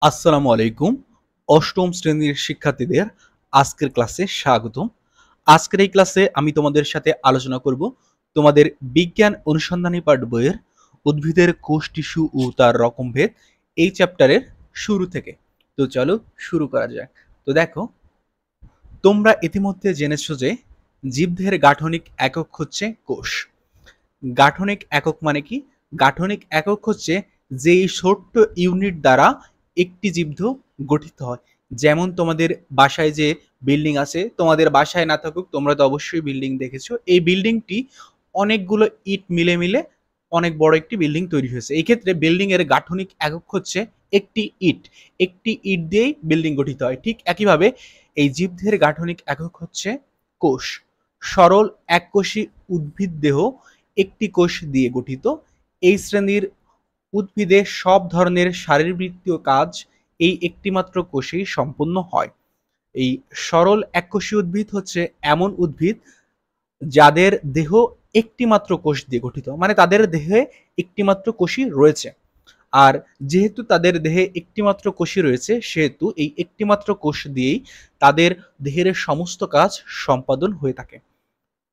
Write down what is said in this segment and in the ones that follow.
আসসালামু আলাইকুম। অষ্টম শ্রেণীর শিক্ষার্থীদের আজকের ক্লাসে স্বাগতম। আজকের এই ক্লাসে আমি তোমাদের সাথে আলোচনা করব তোমাদের বিজ্ঞান অনুসন্ধানী পাঠ বইয়ের উদ্ভিদের কোষ টিস্যু ও তার রকমভেদ এই চ্যাপ্টারের শুরু থেকে। তো চলো শুরু করা যাক। তো দেখো, তোমরা ইতিমধ্যে জেনেছো যে জীবদেহের গাঠনিক একক হচ্ছে কোষ। গাঠনিক একক মানে কি? গাঠনিক একক হচ্ছে যেই ছোট্ট ইউনিট দ্বারা একটি জীবদেহ গঠিত হয়। যেমন তোমাদের বাসায় যে বিল্ডিং আছে, তোমাদের বাসায় না থাকুক, তোমরা তো অবশ্যই বিল্ডিং দেখেছো। এই বিল্ডিংটি অনেকগুলো ইট মিলে মিলে অনেক বড় একটি বিল্ডিং তৈরি হয়েছে। এই ক্ষেত্রে বিল্ডিং এর গাঠনিক একক হচ্ছে একটি ইট। একটি ইট দিয়েই বিল্ডিং গঠিত হয়। ঠিক একইভাবে এই জীবদেহের গাঠনিক একক হচ্ছে কোষ। সরল এককোষী উদ্ভিদ দেহ একটি কোষ দিয়ে গঠিত। এই শ্রেণীর উদ্ভিদে সব ধরনের শারীরবৃত্তীয় কাজ এই একটিমাত্র কোষেই সম্পন্ন হয়। এই সরল এককোষী উদ্ভিদ হচ্ছে এমন উদ্ভিদ যাদের দেহ একটিমাত্র কোষ দিয়ে গঠিত, মানে তাদের দেহে একটিমাত্র কোষই রয়েছে। আর যেহেতু তাদের দেহে একটিমাত্র কোষই রয়েছে, সেহেতু এই একটিমাত্র কোষ দিয়েই তাদের দেহের সমস্ত কাজ সম্পাদন হয়ে থাকে।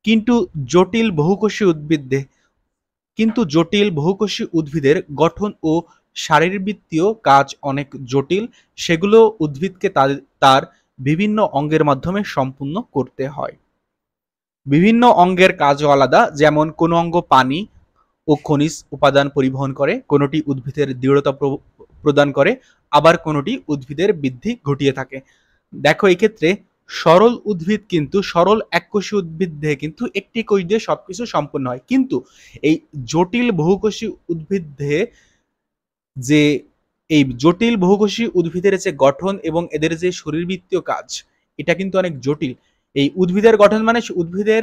কিন্তু জটিল বহুকোষী উদ্ভিদে জটিল বহুকোষী উদ্ভিদের গঠন ও শারীরবৃত্তীয় কাজ অনেক জটিল। সেগুলো উদ্ভিদকে তার বিভিন্ন অঙ্গের মাধ্যমে সম্পূর্ণ করতে হয়। বিভিন্ন অঙ্গের কাজও আলাদা, যেমন কোনো অঙ্গ পানি ও খনিজ উপাদান পরিবহন করে, কোনোটি উদ্ভিদের দৃঢ়তা প্রদান করে, আবার কোনোটি উদ্ভিদের বৃদ্ধি ঘটিয়ে থাকে। দেখো, এক্ষেত্রে সরল উদ্ভিদ কিন্তু সরল এককোষী উদ্ভিদ দেহে কিন্তু একটি কোষ দিয়ে সবকিছু সম্পন্ন হয়। কিন্তু এই জটিল বহুকোষী উদ্ভিদ দেহে যে এই জটিল বহুকোষী উদ্ভিদের যে গঠন এবং এদের যে শরীরবৃত্তীয় কাজ, এটা কিন্তু অনেক জটিল। এই উদ্ভিদের গঠন মানে উদ্ভিদের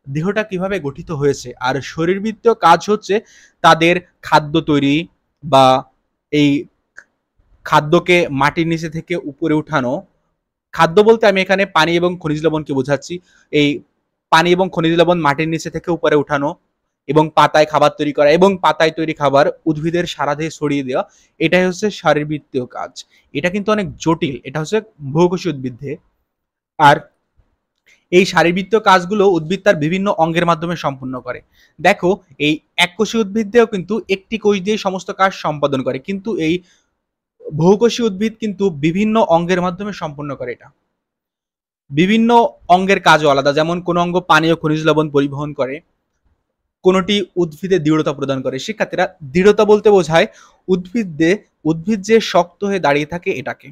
দেহটা কিভাবে গঠিত হয়েছে, আর শরীরবৃত্তীয় কাজ হচ্ছে তাদের খাদ্য তৈরি বা এই খাদ্যকে মাটির নিচে থেকে উপরে উঠানো। খাদ্য বলতে আমি এখানে পানি এবং খনিজ লবণকে বোঝাচ্ছি। এই পানি এবং খনিজ লবণ মাটির নিচে থেকে উপরে উঠানো এবং পাতায় খাবার তৈরি করা এবং পাতায় তৈরি খাবার উদ্ভিদের সারা দেহে ছড়িয়ে দেওয়া, এটাই হচ্ছে শারীরবৃত্তীয় কাজ। এটা কিন্তু অনেক জটিল। এটা হচ্ছে বহুকোষী উদ্ভিদ দেহে। আর এই শারীরবৃত্তীয় কাজগুলো উদ্ভিদ তার বিভিন্ন অঙ্গের মাধ্যমে সম্পূর্ণ করে। দেখো, এই এককোষী উদ্ভিদ দিয়েও কিন্তু একটি কোষ দিয়ে সমস্ত কাজ সম্পাদন করে, কিন্তু এই বহুকোষী উদ্ভিদ কিন্তু বিভিন্ন অঙ্গের মাধ্যমে সম্পন্ন করে এটা। বিভিন্ন অঙ্গের কাজও আলাদা, যেমন কোন অঙ্গ পানি ও খনিজ লবণ পরিবহন করে, কোনটি উদ্ভিদে দৃঢ়তা প্রদান করে। শিক্ষার্থীরা, দৃঢ়তা বলতে বোঝায় উদ্ভিদ যে শক্ত হয়ে দাঁড়িয়ে থাকে এটাকে।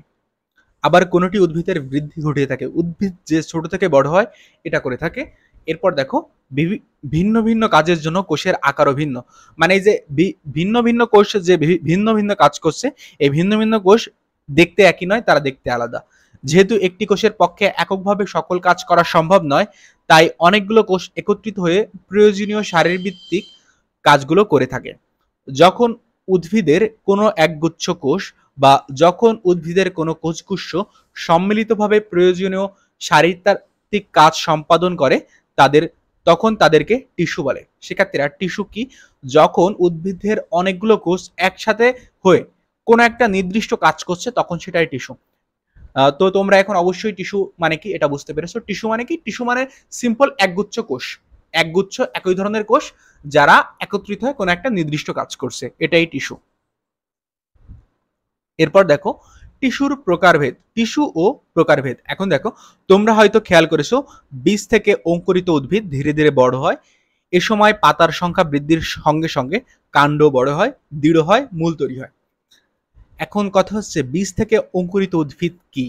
আবার কোনটি উদ্ভিদের বৃদ্ধি ঘটিয়ে থাকে, উদ্ভিদ যে ছোট থেকে বড় হয় এটা করে থাকে। এরপর দেখো, ভিন্ন ভিন্ন কাজের জন্য কোষের আকারও ভিন্ন। মানে এই যে ভিন্ন ভিন্ন কোষ যে ভিন্ন ভিন্ন কাজ করছে, এই ভিন্ন ভিন্ন কোষ দেখতে একই নয়, তারা দেখতে আলাদা। যেহেতু একটি কোষের পক্ষে এককভাবে সকল কাজ করা সম্ভব নয়, তাই অনেকগুলো কোষ একত্রিত হয়ে প্রয়োজনীয় শারীরবৃত্তিক কাজগুলো করে থাকে। যখন উদ্ভিদের কোনো একগুচ্ছ কোষ বা যখন উদ্ভিদের কোনো কোষগুচ্ছ সম্মিলিতভাবে প্রয়োজনীয় শারীরবৃত্তিক কাজ সম্পাদন করে, তাদের তখন তাদেরকে টিস্যু বলে। শিক্ষার্থীরা, টিস্যু কি? যখন উদ্ভিদের অনেকগুলো কোষ একসাথে হয়ে কোনো একটা নির্দিষ্ট কাজ করছে, তখন সেটাই টিস্যু। তো তোমরা এখন অবশ্যই টিস্যু মানে কি এটা বুঝতে পেরেছো। টিস্যু মানে কি? টিস্যু মানে সিম্পল একগুচ্ছ কোষ, একগুচ্ছ একই ধরনের কোষ যারা একত্রিত হয়ে কোনো একটা নির্দিষ্ট কাজ করছে, এটাই টিস্যু। এরপর দেখো, টিস্যুর প্রকারভেদ, টিস্যু ও প্রকারভেদ। এখন দেখো, তোমরা হয়তো খেয়াল করেছো, বীজ থেকে অঙ্কুরিত উদ্ভিদ ধীরে ধীরে বড় হয়। এ সময় পাতার সংখ্যা বৃদ্ধির সঙ্গে সঙ্গে কাণ্ড বড় হয়, দৃঢ় হয়, মূল তৈরি হয়। এখন কথা হচ্ছে, বীজ থেকে অঙ্কুরিত উদ্ভিদ কি?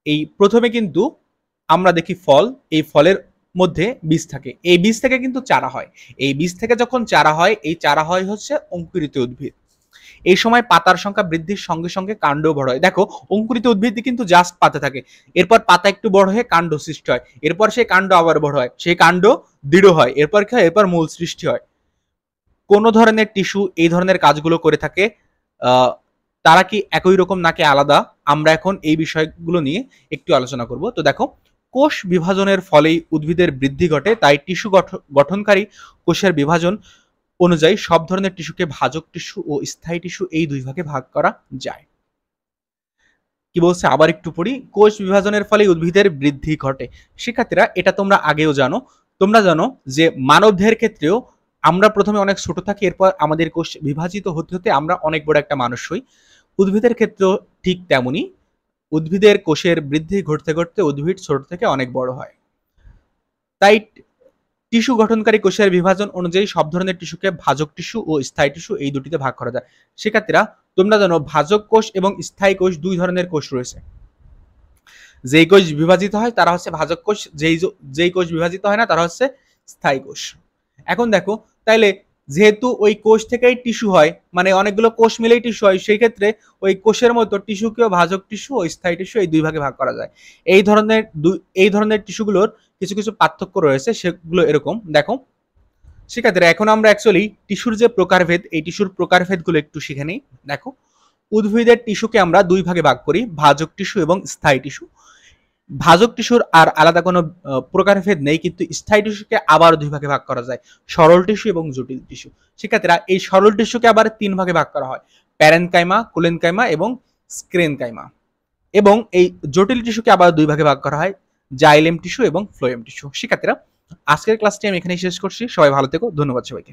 এই প্রথমে কিন্তু আমরা দেখি ফল, এই ফলের মধ্যে বীজ থাকে, এই বীজ থেকে কিন্তু চারা হয়। এই বীজ থেকে যখন চারা হয়, এই চারা হয় হচ্ছে অঙ্কুরিত উদ্ভিদ। এই সময় পাতার সংখ্যা বৃদ্ধির সঙ্গে সঙ্গে কাণ্ড বড় হয়। দেখো, অঙ্কুরিত উদ্ভিদ কিন্তু জাস্ট পাতা থাকে, এরপর পাতা একটু বড় হয়ে কাণ্ড সৃষ্টি হয়, এরপর সেই কাণ্ড আবার বড় হয়, সেই কাণ্ড দৃঢ় হয়, এরপর কি হয়? এরপর মূল সৃষ্টি হয়। কোন ধরনের টিস্যু এই ধরনের কাজগুলো করে থাকে? তারা কি একই রকম নাকি আলাদা? আমরা এখন এই বিষয়গুলো নিয়ে একটু আলোচনা করব। তো দেখো, কোষ বিভাজনের ফলেই উদ্ভিদের বৃদ্ধি ঘটে, তাই টিস্যু গঠনকারী কোষের বিভাজন অনুযায়ী সব ধরনের টিস্যুকে ভাজক টিস্যু ও স্থায়ী টিস্যু এই দুই ভাগে ভাগ করা যায়। কি বলছে আবার একটু পড়ি। কোষ বিভাজনের ফলে উদ্ভিদের বৃদ্ধি ঘটে। শিক্ষার্থীরা এটা তোমরা আগেও জানো। তোমরা জানো যে মানবদেহের ক্ষেত্রেও আমরা প্রথমে অনেক ছোট থাকি, এরপর আমাদের কোষ বিভাজিত হতে হতে আমরা অনেক বড় একটা মানুষ হই। উদ্ভিদের ক্ষেত্রেও ঠিক তেমনি। উদ্ভিদের কোষের বৃদ্ধি ঘটতে ঘটতে উদ্ভিদ ছোট থেকে অনেক বড় হয়। তাই টিস্যু গঠনকারী কোষের বিভাজন অনুযায়ী সব ধরনের টিস্যুকে ভাজক টিস্যু ও স্থায়ী টিস্যু এই দুটিতে ভাগ করা যায়। শিক্ষার্থীরা তোমরা জানো ভাজক কোষ এবং স্থায়ী কোষ দুই ধরনের কোষ রয়েছে। যেই কোষ বিভাজিত হয় তারা হচ্ছে ভাজক কোষ, যেই কোষ বিভাজিত হয় না তারা হচ্ছে স্থায়ী কোষ। এখন দেখো, তাইলে যেহেতু ওই কোষ থেকেই টিস্যু হয়, মানে অনেকগুলো কোষ মিলেই টিস্যু হয়, সেই ক্ষেত্রে ওই কোষের মতো টিস্যুকেও ভাজক টিস্যু ও স্থায়ী টিস্যু এই দুই ভাগে ভাগ করা যায়। এই ধরনের টিস্যুগুলোর কিছু কিছু পার্থক্য রয়েছে, সেগুলো এরকম দেখো। শিক্ষার্থীরা এখন আমরা অ্যাকচুয়ালি টিস্যুর যে প্রকারভেদ, এই টিস্যুর প্রকারভেদগুলো একটু শিখে নিই। দেখো, উদ্ভিদের টিস্যুকে আমরা দুই ভাগে ভাগ করি, ভাজক টিস্যু এবং স্থায়ী টিস্যু। ভাজক টিস্যুর আর আলাদা কোনো প্রকারভেদ নেই, কিন্তু স্থায়ী টিস্যুকে আবার দুই ভাগে ভাগ করা যায়, সরল টিস্যু এবং জটিল টিস্যু। শিক্ষার্থীরা এই সরল টিস্যুকে আবার তিন ভাগে ভাগ করা হয়, প্যারেনকাইমা, কোলেনকাইমা এবং স্ক্লেনকাইমা। এবং এই জটিল টিস্যুকে আবার দুই ভাগে ভাগ করা হয়, জাইলেম টিস্যু এবং ফ্লোয়েম টিস্যু। শিক্ষার্থীরা আজকের ক্লাসটি আমি এখানেই শেষ করছি। সবাই ভালো থেকো, ধন্যবাদ সবাইকে।